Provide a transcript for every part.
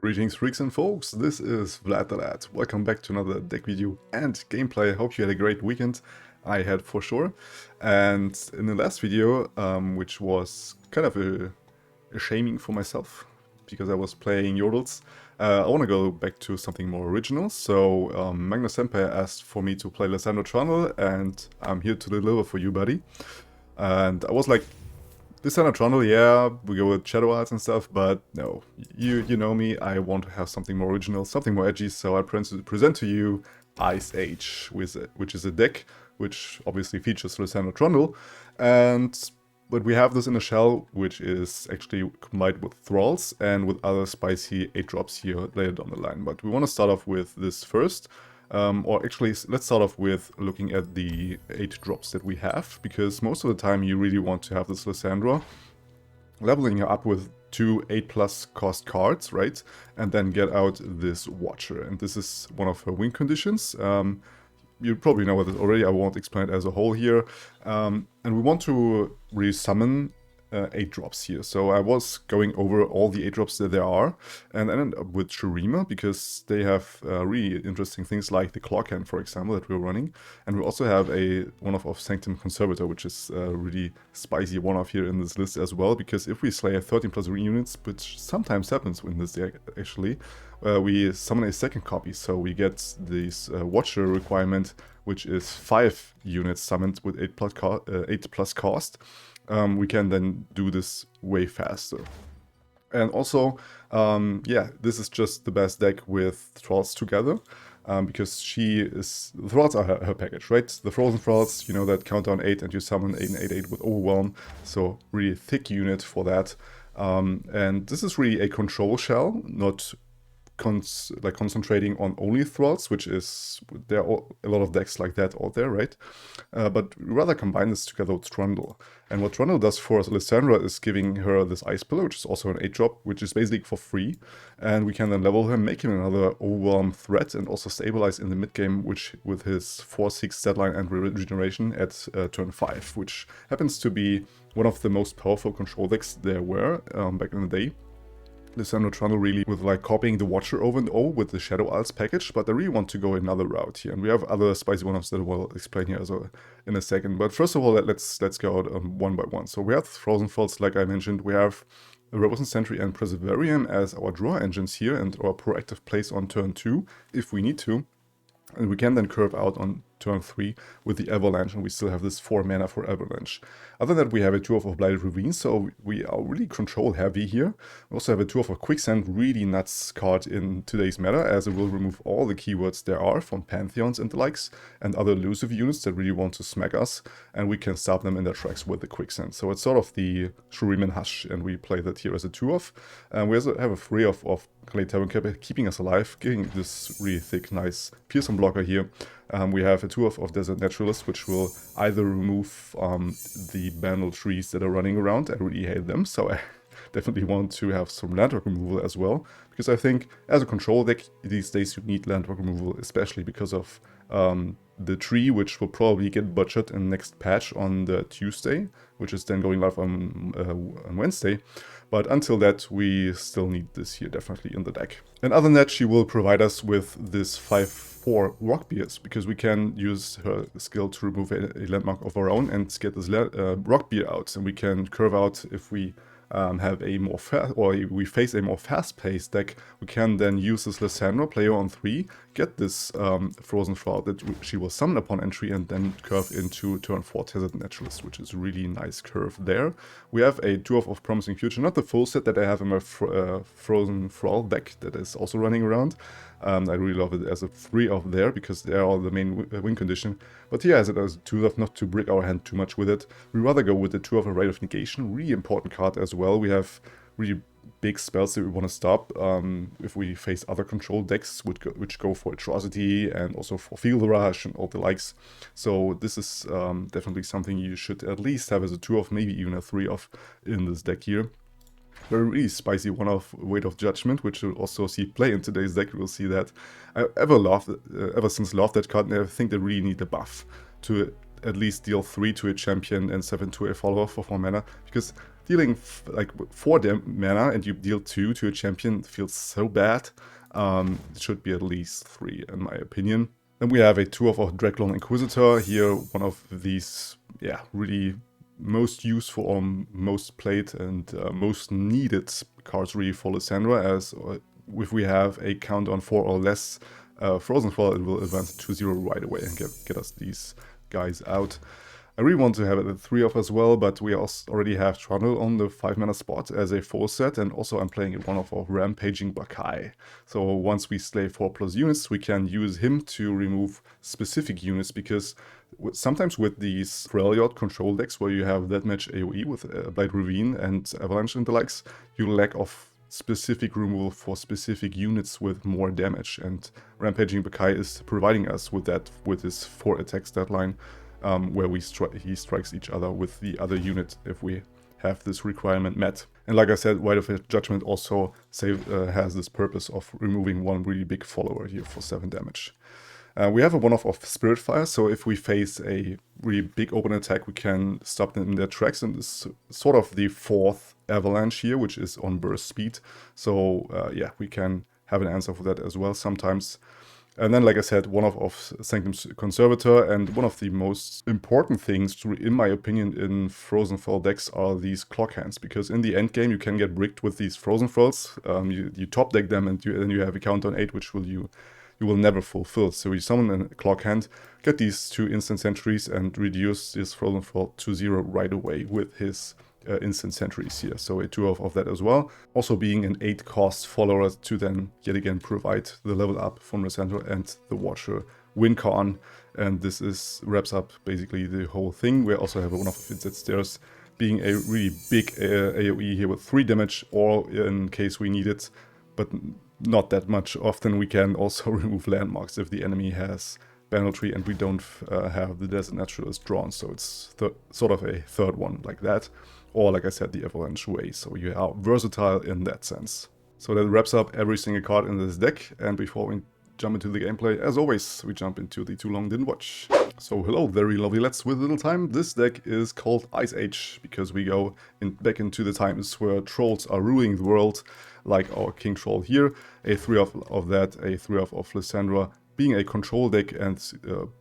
Greetings freaks and folks, this is Vlad the Lad. Welcome back to another deck video and gameplay. I hope you had a great weekend. I had for sure. And in the last video, which was kind of a shaming for myself, because I was playing Yordles, I want to go back to something more original. So Magnus Senpai asked for me to play Lissandra Trundle, and I'm here to deliver for you, buddy. And I was like, Lissandra Trundle, yeah, we go with Shadow Arts and stuff, but no, you know me, I want to have something more original, something more edgy, so I present to you Ice Age, which is a deck which obviously features Lissandra Trundle, but we have this in a shell, which is actually combined with Thralls and with other spicy 8-drops here later down the line. But we want to start off with this first. Or actually, let's start off with looking at the 8 drops that we have, because most of the time you really want to have this Lissandra, leveling her up with 2 8+ cost cards, right? And then get out this Watcher. And this is one of her win conditions. You probably know this already, I won't explain it as a whole here. And we want to resummon 8 drops here. So I was going over all the 8 drops that there are, and I ended up with Shurima because they have really interesting things like the Clock Hand, for example, that we're running. And we also have a one-off of Sanctum Conservator, which is a really spicy one-off here in this list as well, because if we slay 13+ units, which sometimes happens in this deck actually, we summon a second copy, so we get this Watcher requirement, which is 5 units summoned with 8+ cost. We can then do this way faster. And also, yeah, this is just the best deck with Thralls together, because the Thralls are her package, right? The Frozen Thralls, you know, that count down 8 and you summon 8 and 8 with Overwhelm, so really thick unit for that. And this is really a control shell, not concentrating on only Thralls, which is, there are a lot of decks like that out there, right? But rather combine this together with Trundle. And what Trundle does for Lissandra is giving her this Ice Pillar, which is also an 8-drop, which is basically for free. And we can then level him, make him another Overwhelm threat, and also stabilize in the mid-game, which with his 4/6 deadline and regeneration at turn 5, which happens to be one of the most powerful control decks there were back in the day. Lissandra Trundle really with like copying the Watcher over and over with the Shadow Isles package, but I really want to go another route here, and we have other spicy one-offs that I will explain here as well in a second. But first of all, let's go out one by one. So we have Frozen Falls, like I mentioned. We have Rosen Sentry and Preservarium as our draw engines here, and our proactive plays on turn 2 if we need to. And we can then curve out on turn 3 with the Avalanche, and we still have this 4 mana for Avalanche. Other than that, we have a 2 of Blighted Ravine, so we are really control heavy here. We also have a 2 of Quicksand, really nuts card in today's meta, as it will remove all the keywords there are from Pantheons and the likes, and other elusive units that really want to smack us, and we can stop them in their tracks with the Quicksand. So it's sort of the Shurima Hush, and we play that here as a 2 of. And we also have a 3 of Claytavern, keeping us alive, giving this really thick, nice Pearson blocker here. We have a 2 of Desert Naturalist, which will either remove the bandle trees that are running around. I really hate them, so I definitely want to have some landmark removal as well, because I think as a control deck these days you need landmark removal, especially because of the tree, which will probably get butchered in the next patch on the Tuesday, which is then going live on Wednesday. But until that, we still need this here definitely in the deck. And other than that, she will provide us with this 5/4 Rock Beers, because we can use her skill to remove a landmark of our own and get this Rock Beer out. And we can curve out if we have a more we face a more fast-paced deck. We can then use this Lissandra, play her on 3, get this Frozen Shroud that she will summon upon entry, and then curve into turn 4 Desert Naturalist, which is a really nice curve there. We have a 2 of Promising Future, not the full set that I have in my Frozen Thrall deck that is also running around. I really love it as a 3 of there, because they are all the main win condition. But here, as it is 2 of, not to break our hand too much with it, we rather go with the 2 of a Rite of Negation, really important card as well. We have really big spells that we want to stop if we face other control decks which go for Atrocity and also for Field Rush and all the likes. So this is definitely something you should at least have as a 2 of, maybe even a 3 of in this deck here. Very really spicy one of Weight of Judgment, which you'll also see play in today's deck. We'll see that. I ever since loved that card, and I think they really need a buff to at least deal 3 to a champion and 7 to a follower for 4 mana, because dealing like 4 mana and you deal 2 to a champion feels so bad. It should be at least 3 in my opinion. Then we have a 2 of our Draculon Inquisitor here, one of these, yeah, really most useful or most played and most needed cards really for Lissandra, as if we have a count on 4 or less Frozen Fall, it will advance to 2-0 right away and get us these guys out. I really want to have it at 3 of as well, but we also already have Trundle on the 5 mana spot as a 4 set, and also I'm playing one of our Rampaging Bakai. So once we slay 4+ units, we can use him to remove specific units, because sometimes with these Freljord control decks where you have that much AoE with Blight Ravine and Avalanche and the likes, you lack of specific removal for specific units with more damage, and Rampaging Bakai is providing us with that with his 4 attack stat line. Where he strikes each other with the other unit if we have this requirement met. And like I said, Rite of Judgment also has this purpose of removing one really big follower here for 7 damage. We have a 1-off of Spirit Fire, so if we face a really big open attack, we can stop them in their tracks, and this is sort of the 4th Avalanche here, which is on burst speed. So yeah, we can have an answer for that as well sometimes. And then, like I said, 1-off of Sanctum's Conservator, and one of the most important things, in my opinion, in Frozen Fall decks are these Clock Hands, because in the end game you can get bricked with these Frozen Falls. You top deck them, and then you have a count on 8, which you will never fulfill. So you summon a Clock Hand, get these 2 instant sentries, and reduce this Frozen Fall to 0 right away with his instant sentries here. So a 2 of that as well. Also being an 8 cost follower to then yet again provide the level up from Lissandra and the Watcher Wincon. And this wraps up basically the whole thing. We also have a 1-off of Inset Stairs, being a really big AoE here with 3 damage, or in case we need it, but not that much. Often we can also remove landmarks if the enemy has Banditry and we don't have the Desert Naturalist drawn, so it's sort of a 3rd one like that. Or, like I said, the Avalanche Way, so you are versatile in that sense. So that wraps up every single card in this deck, and before we jump into the gameplay, as always, we jump into the Too Long Didn't Watch. So hello, very lovely lads with little time. This deck is called Ice Age, because we go back into the times where trolls are ruling the world, like our King Troll here. A 3 of that, a 3 of Lissandra, being a control deck and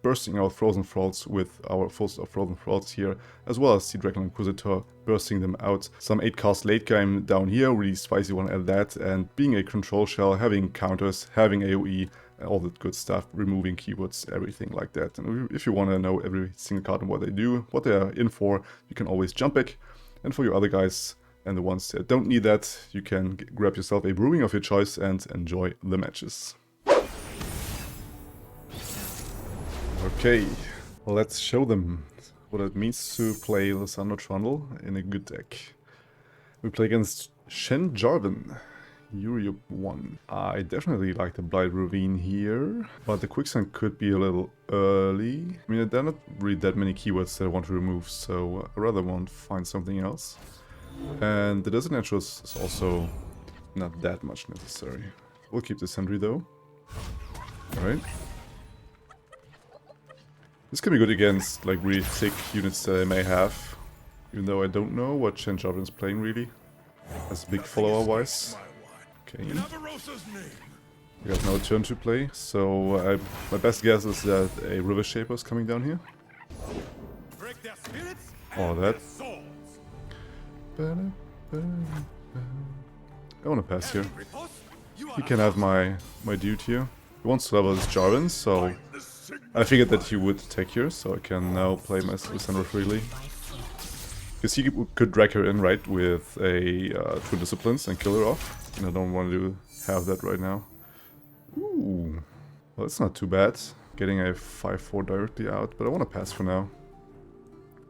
bursting out Frozen Thralls with our full of Frozen Thralls here, as well as the Draculon Inquisitor, bursting them out. Some 8-cast late game down here, really spicy one at that, and being a control shell, having counters, having AoE, all that good stuff, removing keywords, everything like that. And if you want to know every single card and what they do, what they are in for, you can always jump back. And for you other guys, and the ones that don't need that, you can grab yourself a brewing of your choice and enjoy the matches. Okay, well, let's show them what it means to play Lissandra Trundle in a good deck. We play against Shen Jarvan, Europe 1. I definitely like the Blight Ravine here, but the Quicksand could be a little early. I mean, there are not really that many keywords that I want to remove, so I rather want to find something else. And the Desert Naturalist is also not that much necessary. We'll keep the Sentry though. Alright. This can be good against like really thick units that I may have, even though I don't know what Shen Jarvan's playing really, as big follower wise. Okay. We have now a turn to play, so my best guess is that a River Shaper is coming down here. Or that. I want to pass here. He can have my dude here. He wants to level his Jarvan, so I figured that he would take here, so I can now play my Lissandra freely. Because he could drag her in, right, with a Twin Disciplines and kill her off. And I don't want to have that right now. Ooh, well, that's not too bad. Getting a 5-4 directly out, but I want to pass for now.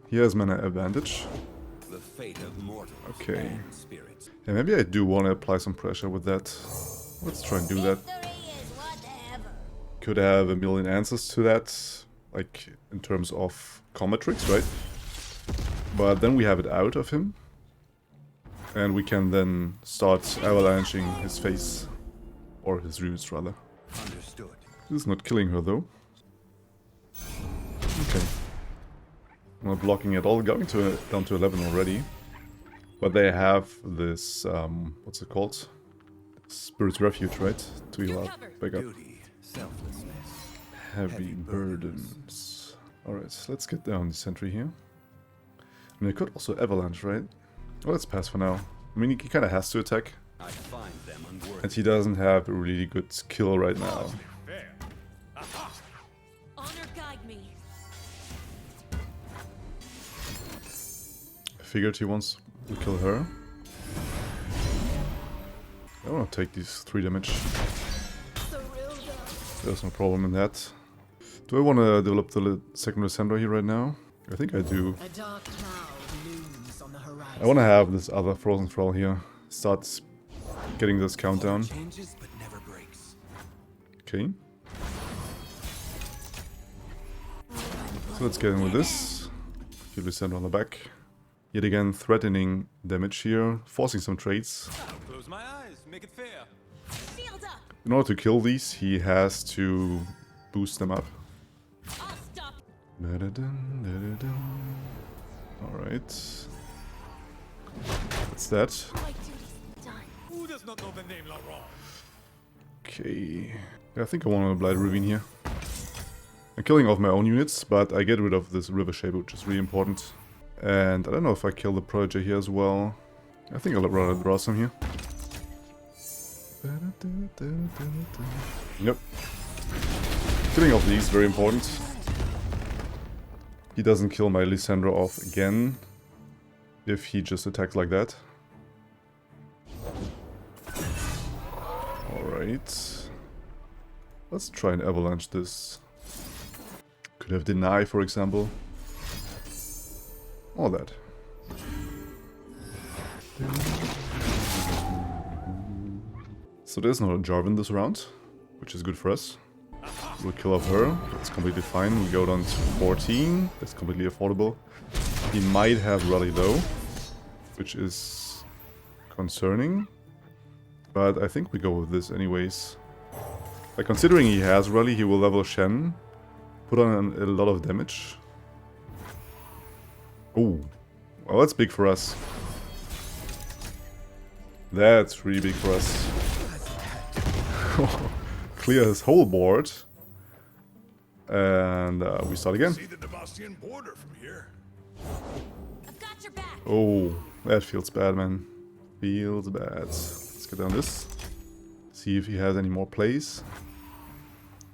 He has mana advantage. Okay. Yeah, maybe I do want to apply some pressure with that. Let's try and do that. Could have a million answers to that, like in terms of combat tricks, right? But then we have it out of him. And we can then start avalanching his face. Or his roots, rather. Understood. This is not killing her, though. Okay. I'm not blocking at all, going down to 11 already. But they have this, what's it called? Spirit's Refuge, right? To heal up, back up. Duty, selflessness, Heavy burdens. Alright, let's get down the sentry here. I mean, I could also avalanche, right? Well, let's pass for now. I mean, he kind of has to attack. I find them unworthy. And he doesn't have a really good skill right now. Honor guide me. I figured he wants to kill her. I want to take these 3 damage. There's no problem in that. Do I want to develop the second Lissandra here right now? I think I do. A dark cloud looms on the horizon. I want to have this other Frozen Thrall here. Start getting this countdown. Changes but never breaks. Okay. So let's get in with this. Keep Lissandra on the back. Yet again, threatening damage here, forcing some trades. Close my eyes, make it fair. Shield up. In order to kill these, he has to boost them up. I'll stop. Alright. What's that? My duty's done. Who does not know the name Laurent? Okay. Yeah, I think I want to Blight Ravine here. I'm killing off my own units, but I get rid of this River Shaper, which is really important. And I don't know if I kill the Prodigy here as well. I think I'll rather draw some here. Yep. Killing off these, very important. He doesn't kill my Lissandra off again if he just attacks like that. Alright. Let's try and avalanche this. Could have deny, for example. All that. So there's not a Jarvan this round, which is good for us. We'll kill off her, that's completely fine. We go down to 14, that's completely affordable. He might have Rally though, which is concerning. But I think we go with this anyways. Like, considering he has Rally, he will level Shen, put on a lot of damage. Oh, well, that's big for us. That's really big for us. Clear his whole board. And we start again. See the Damascene border from here. I've got your back. Oh, that feels bad, man. Feels bad. Let's get down this. See if he has any more plays.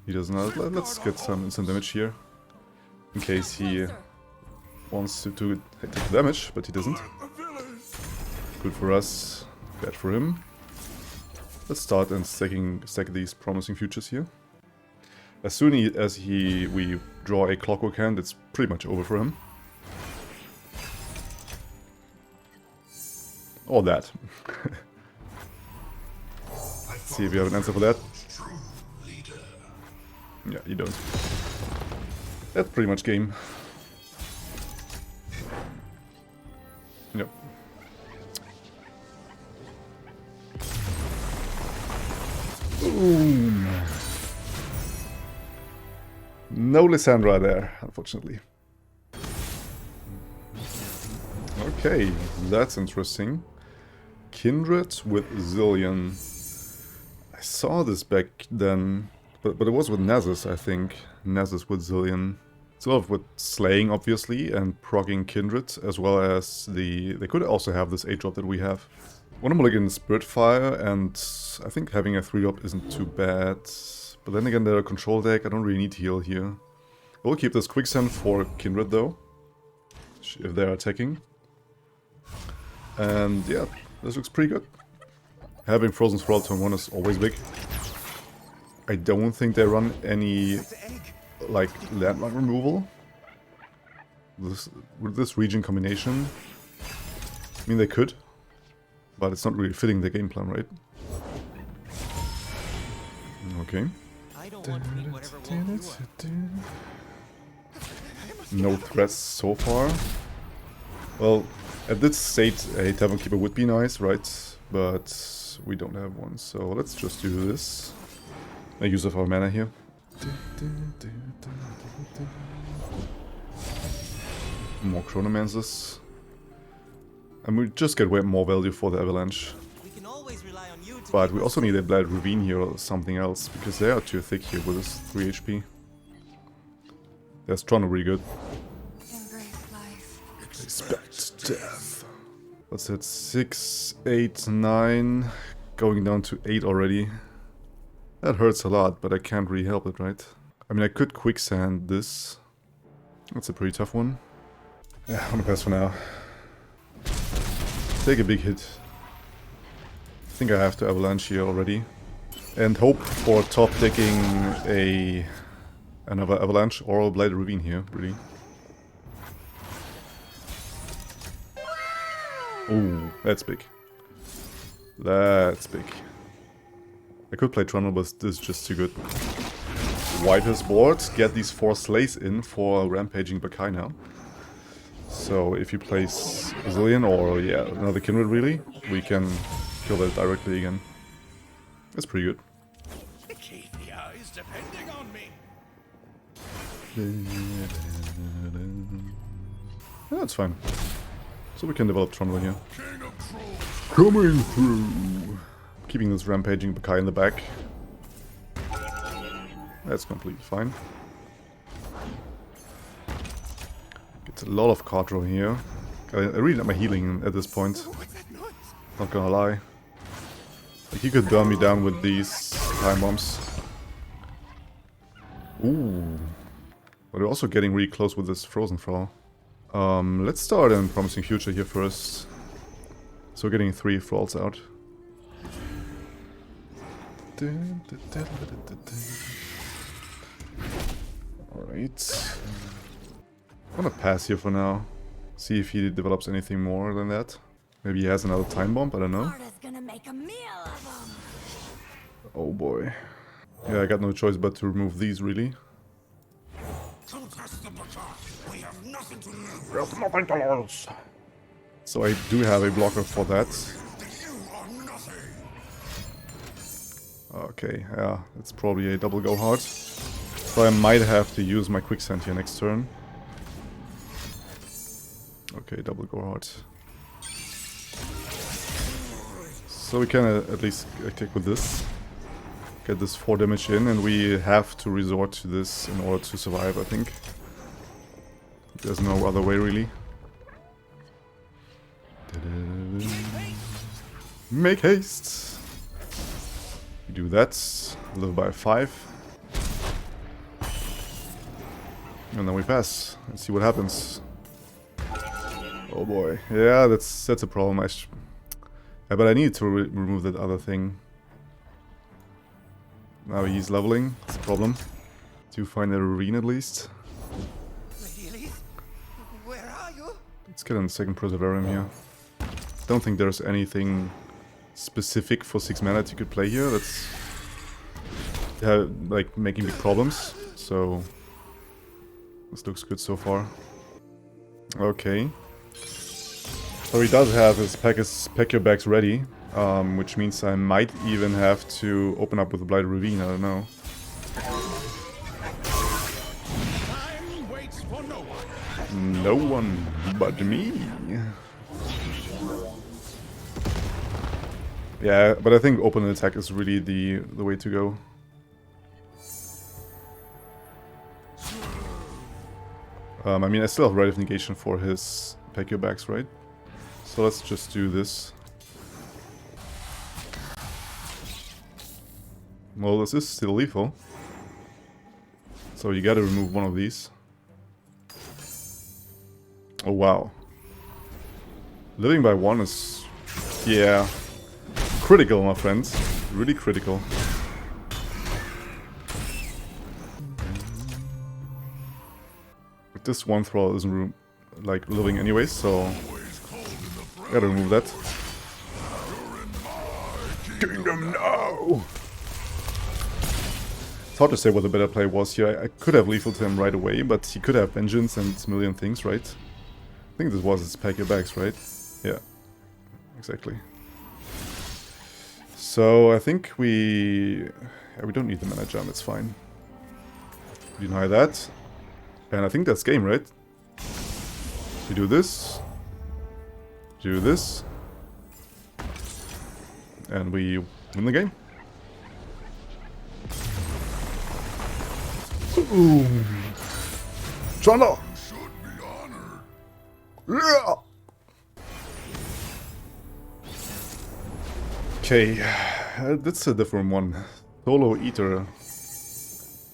He does not. Let's get some damage here. In case he wants to take the damage, but he doesn't. Good for us, bad for him. Let's start and stack these promising futures here. As soon as we draw a Clockwork Hand, it's pretty much over for him. Or that. Let's see if you have an answer for that. Yeah, you don't. That's pretty much game. Yep. Boom. No Lissandra there, unfortunately. Okay, that's interesting. Kindred with Zilean. I saw this back then, but it was with Nasus, I think. Nasus with Zilean. It's a lot of with slaying, obviously, and proccing Kindred, as well as they could also have this 8-drop that we have. One Mulligan Spiritfire, and I think having a 3-drop isn't too bad. But then again, they're a control deck, I don't really need heal here. I will keep this Quicksand for Kindred though, if they're attacking. And yeah, this looks pretty good. Having Frozen Thrall turn 1 is always big. I don't think they run any like landmark removal with this region combination. I mean, they could, but it's not really fitting the game plan, right? Okay. I don't want to be whatever one you are. No threats so far. Well, at this state, a Tavern Keeper would be nice, right? But we don't have one, so let's just do this. Make use of our mana here. More Chronomancers. And we just get way more value for the Avalanche. We can always rely on you to But we also need a Vlad Ravine here or something else, because they are too thick here with this 3 HP. There's Trundle really good. Embrace life. Expect death. What's it? 6, 8, 9. Going down to 8 already. That hurts a lot, but I can't really help it, right? I mean, I could quicksand this. That's a pretty tough one. Yeah, I'm gonna pass for now. Take a big hit. I think I have to Avalanche here already. And hope for top decking another Avalanche or a Blighted Ravine here, really. Ooh, that's big. That's big. I could play Trundle, but this is just too good. Wipe his board, get these 4 Slays in for Rampaging Bakai now. So if he plays Zilean or, yeah, another Kindred really, we can kill that directly again. That's pretty good. Keep the eyes depending on me. Yeah, that's fine. So we can develop Trundle here. King of trolls. Coming through! Keeping this Rampaging Bakai in the back. That's completely fine. Gets a lot of card draw here. I really like my healing at this point. What's that noise? Not gonna lie. Like, he could burn me down with these time bombs. Ooh. But we're also getting really close with this Frozen Thrall. Let's start in Promising Future here first. So we're getting 3 Thralls out. Alright. I'm gonna pass here for now. See if he develops anything more than that. Maybe he has another time bomb, I don't know. Arda's gonna make a meal of them. Oh boy. Yeah, I got no choice but to remove these, really. Contest the Bakai. We have nothing to lose. There's nothing to lose. So I do have a blocker for that. You are nothing. Okay, yeah, it's probably a double go hard. So I might have to use my quicksand here next turn. Okay, double go hard. So we can at least kick with this. Get this 4 damage in, and we have to resort to this in order to survive, I think. There's no other way, really. Make haste! We do that. Live by 5. And then we pass. Let's see what happens. Oh boy. Yeah, that's a problem. Yeah, but I need to remove that other thing. Now he's leveling. That's a problem. Do you find a ravine at least? Really? Where are you? Let's get on the second Perseverance here. Don't think there's anything specific for 6 mana that you could play here. That's like making big problems. So this looks good so far. Okay. So he does have his pack your bags ready, which means I might even have to open up with a Blighted Ravine, I don't know. Time waits for no one. No one but me. Yeah, but I think open attack is really the way to go. I mean, I still have Rite of Negation for his pack your bags, right? So let's just do this. Well, this is still lethal. So you gotta remove one of these. Oh wow. Living by 1 is... yeah. Critical, my friends. Really critical. But this one thrall isn't like living anyway, so... gotta remove that. Kingdom now! It's hard to say what the better play was here. I could have lethaled him right away, but he could have Vengeance and a million things, right? I think this was his pack your bags, right? Yeah. Exactly. So I think we don't need the mana jump, it's fine. Deny that. And I think that's game, right? We do this. Do this. And we win the game. Ooh. Trundle! Should be honored. Yeah! Okay, that's a different one. Solo Eater.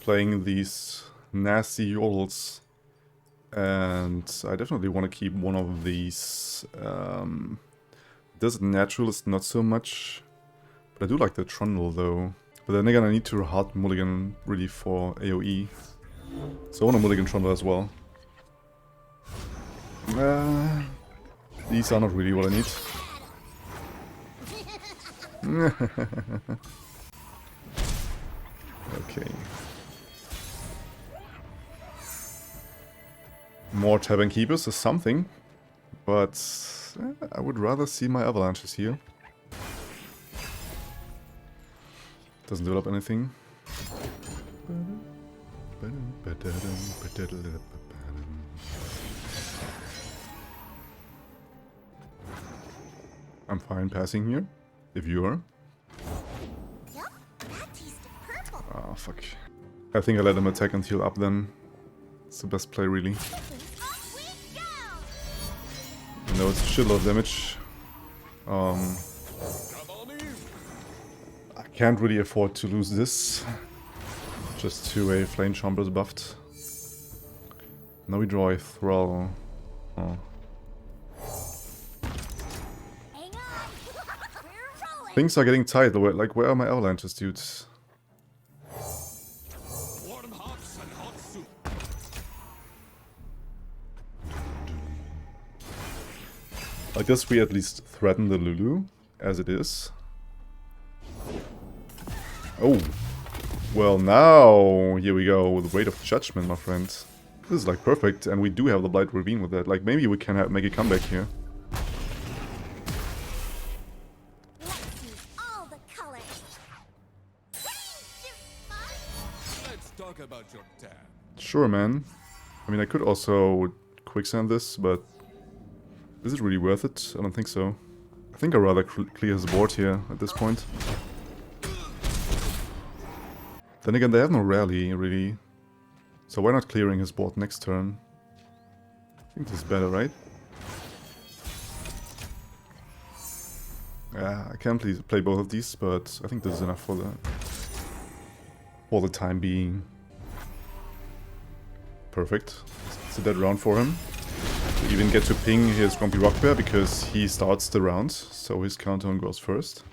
Playing these nasty Yordles. And I definitely want to keep one of these. This Naturalist not so much. But I do like the Trundle though. But then again I need to hard mulligan really for AoE. So I want a mulligan Trundle as well. These are not really what I need. Okay. More Tavern Keepers is something, but I would rather see my avalanches here. Doesn't develop anything. I'm fine passing here, if you are. Yup, that tasted purple. Ah, fuck. I think I let him attack and heal up then. It's the best play, really. Off we go! You know, it's a shitload of damage. Come on in. I can't really afford to lose this. Just to a Flame Chomper's buffed. Now we draw a Thrall. Oh. Hang on! We're rolling! Things are getting tight. Like, where are my avalanches, dudes? Warm hearts and hot soup. I guess we at least threaten the Lulu, as it is. Oh. Well, now, here we go, with Weight of Judgment, my friend. This is like perfect, and we do have the Blight Ravine with that. Like, maybe we can make a comeback here. Let's use all the colors. Let's talk about your dad. Sure, man. I mean, I could also quicksand this, but is it really worth it? I don't think so. I think I'd rather clear his board here at this point. Then again, they have no rally, really. So why not clearing his board next turn? I think this is better, right? Yeah, I can play both of these, but I think this is enough for the time being. Perfect. It's a dead round for him. We even get to ping his Grumpy Rock Bear because he starts the round, so his countdown goes first.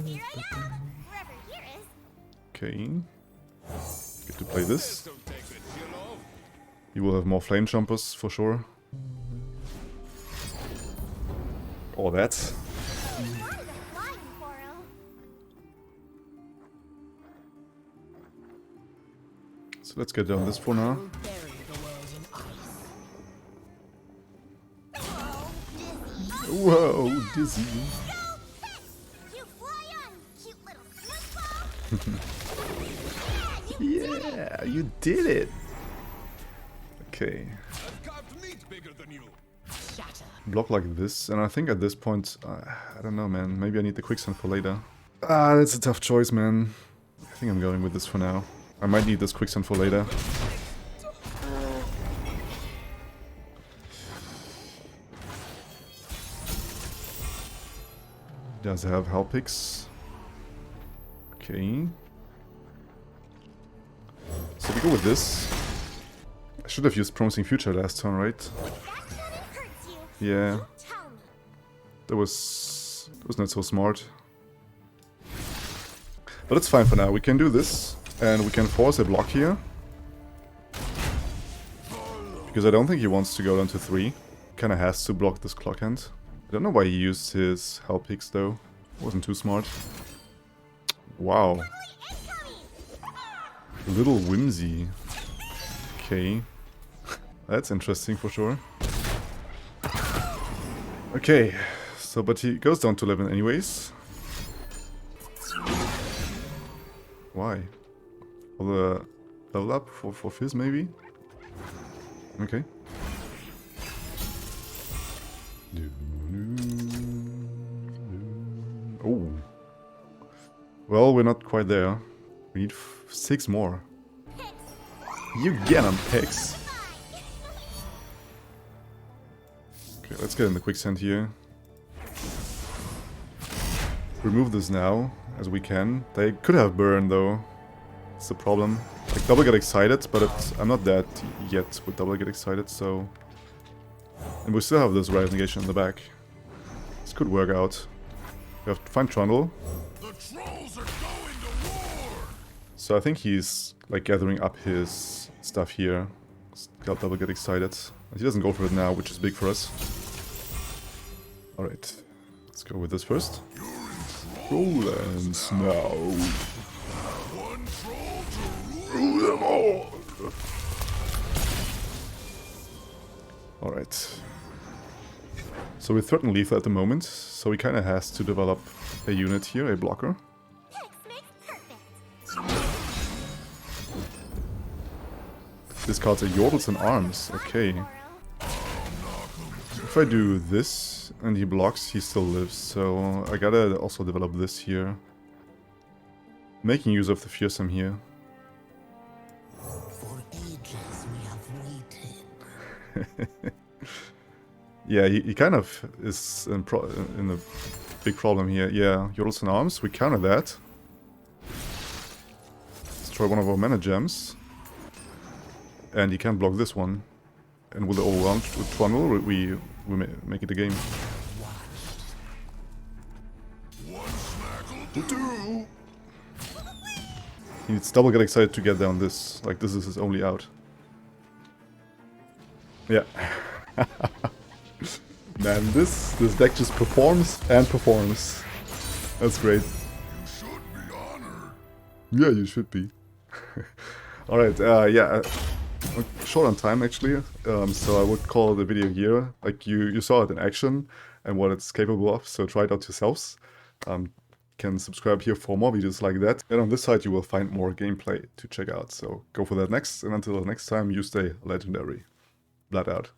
Here I am! Wherever here is. Okay. Get to play this. Don't take the chill off. He will have more Flame Jumpers for sure. Or that. Why the flying coral? So let's get down this for now. Whoa, dizzy. Go fast! You fly on, cute little snoozeball! Yeah, you did it. Okay. I've carved meat bigger than you. Block like this, and I think at this point, I don't know, man. Maybe I need the quicksand for later. Ah, that's a tough choice, man. I think I'm going with this for now. I might need this quicksand for later. Does have Hell Picks. Okay. So we go with this. I should have used Promising Future last turn, right? If that hurts you, Yeah. you tell me. That was not so smart. But it's fine for now. We can do this, and we can force a block here. Because I don't think he wants to go down to 3. Kinda has to block this clock hand. I don't know why he used his Hell Picks though. Wasn't too smart. Wow. A little whimsy. Okay. That's interesting for sure. Okay. So, but he goes down to 11 anyways. Why? For the level up? For Fizz maybe? Okay. Oh. Well, we're not quite there. We need 6 more. You get 'em, Pix. Okay, let's get in the quicksand here. Remove this now, as we can. They could have burned, though. It's the problem. Like, double get excited, but I'm not dead yet with double get excited, so... And we still have this rise negation in the back. This could work out. We have to find Trundle. The trolls are going to war! So I think he's, like, gathering up his stuff here. Got double get excited. He doesn't go for it now, which is big for us. Alright. Let's go with this first. Roll and snow. One troll to Rule them all! Alright. So we threaten lethal at the moment, so he kinda has to develop a unit here, a blocker. Discards a Yordles and arms, okay. If I do this and he blocks, he still lives, so I gotta also develop this here. Making use of the fearsome here. For ages we have waited. Yeah, he kind of is in a big problem here. Yeah, Yordles and arms, we counter that. Destroy one of our mana gems. And he can't block this one. And with the all-round with Trundle, we make it a game. He needs double get excited to get down this. Like, this is his only out. Yeah. Man, this deck just performs and performs. That's great. You should be honored. Yeah, you should be. Alright, yeah. Short on time, actually. So I would call the video here. Like, you saw it in action and what it's capable of, so try it out yourselves. Can subscribe here for more videos like that. And on this side you will find more gameplay to check out. So go for that next, and until next time, you stay legendary. Vlad out.